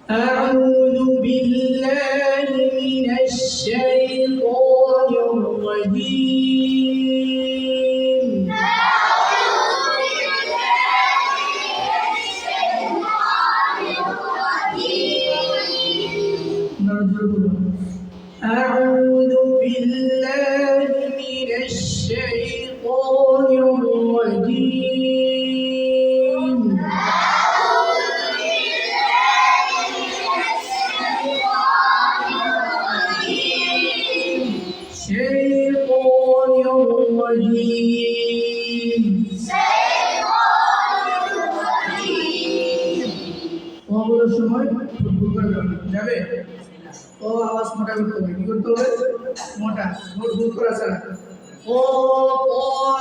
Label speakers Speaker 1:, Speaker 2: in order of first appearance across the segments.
Speaker 1: أعوذ بالله من الشيطان الرجيم أعوذ بالله من الشيطان الرجيم الشيطان الرجيم ওগুলোর সময় ভুল করে যাবে ও আওয়াজ মোটা করতে হবে কি করতে হবে মোটা ভুল করা ছাড়া ও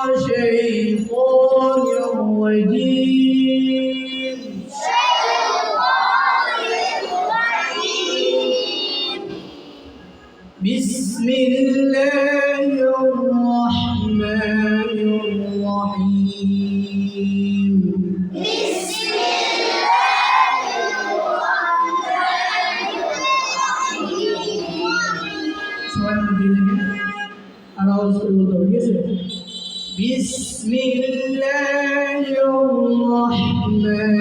Speaker 1: الشيطان الرجيم بسم الله الرحمن الرحيم بسم الله الرحمن